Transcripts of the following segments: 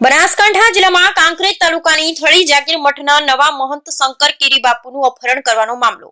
બનાસકાંઠા જિલ્લામાં કાંકરેજ તાલુકાની થળી જાગીર મઠના નવા મહંત શંકર ગિરી બાપુનું અપહરણ કરવાનો મામલો.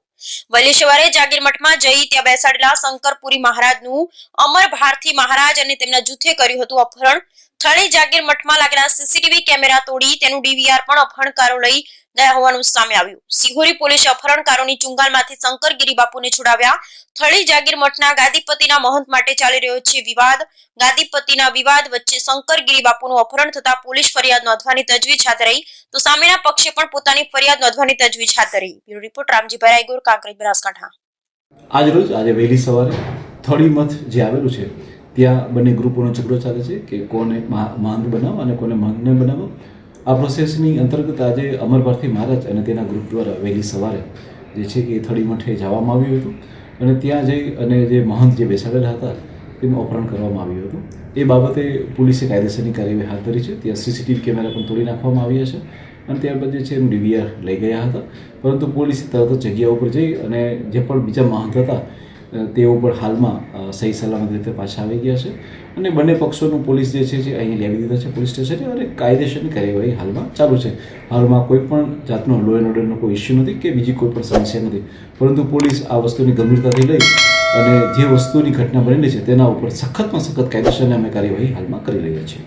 વહેલી સવારે જાગીર મઠમાં જઈ ત્યાં બેસાડેલા શંકરપુરી મહારાજનું અમર ભારતી મહારાજ અને તેમના જૂથે કર્યું હતું અપહરણ. થળી જાગીર મઠમાં લાગેલા સીસીટીવી કેમેરા તોડી તેનું ડીવીઆર પણ અપહરણકારો લઈ ગયા હોવાનું સામે આવ્યું. સિહોરી પોલીસે અપહરણકારોની ચુંગાલમાંથી શંકર ગિરી બાપુને છોડાવ્યા. થળી જાગીર મઠના ગાદીપતિના મહંત માટે ચાલી રહ્યો છે વિવાદ. ગાદીપતિના વિવાદ વચ્ચે શંકર ગિરી બાપુનું અપહરણ થતા પોલીસ ફરિયાદ નોંધવાની તજવીજ હાથ ધરી તો સામેના પક્ષે પણ પોતાની ફરિયાદ નોંધવાની તજવીજ હાથ ધરી. Bureau report Ramjibhai Raigor, Kankrej, Banaskantha. આજે વહેલી સવારે થળી મઠ જે આવેલું છે ત્યાં બંને ગ્રુપોનો ઝઘડો ચાલે છે કે કોને મહંત બનાવો અને કોને મહંતને બનાવો. આ પ્રોસેસની અંતર્ગત આજે અમર ભારતી મહારાજ અને તેના ગ્રુપ દ્વારા વહેલી સવારે જે છે કે થળી મઠે જવામાં આવ્યું હતું અને ત્યાં જઈ અને જે મહંત જે બેસાડેલા હતા તેનું અપહરણ કરવામાં આવ્યું હતું. એ બાબતે પોલીસે કાયદેસરની કાર્યવાહી હાથ ધરી છે. ત્યાં સીસીટીવી કેમેરા પણ તોડી નાખવામાં આવ્યા છે અને ત્યારબાદ જે છે એનું ડીવીઆર લઈ ગયા હતા. પરંતુ પોલીસે તરત જ જગ્યા ઉપર જઈ અને જે પણ બીજા મહંત હતા તેઓ પણ હાલમાં સહી સલામત રીતે પાછા આવી ગયા છે અને બંને પક્ષોનું પોલીસ જે છે અહીં લેવી દીધા છે પોલીસ સ્ટેશને અને કાયદેસરની કાર્યવાહી હાલમાં ચાલુ છે. હાલમાં કોઈ પણ જાતનો લો એન્ડ ઓર્ડરનો કોઈ ઇસ્યુ નથી કે બીજી કોઈ પણ સમસ્યા નથી, પરંતુ પોલીસ આ વસ્તુની ગંભીરતાથી લઈ અને જે વસ્તુની ઘટના બનેલી છે તેના ઉપર સખતમાં સખત કાયદેસરની અમે કાર્યવાહી હાલમાં કરી રહ્યા છીએ.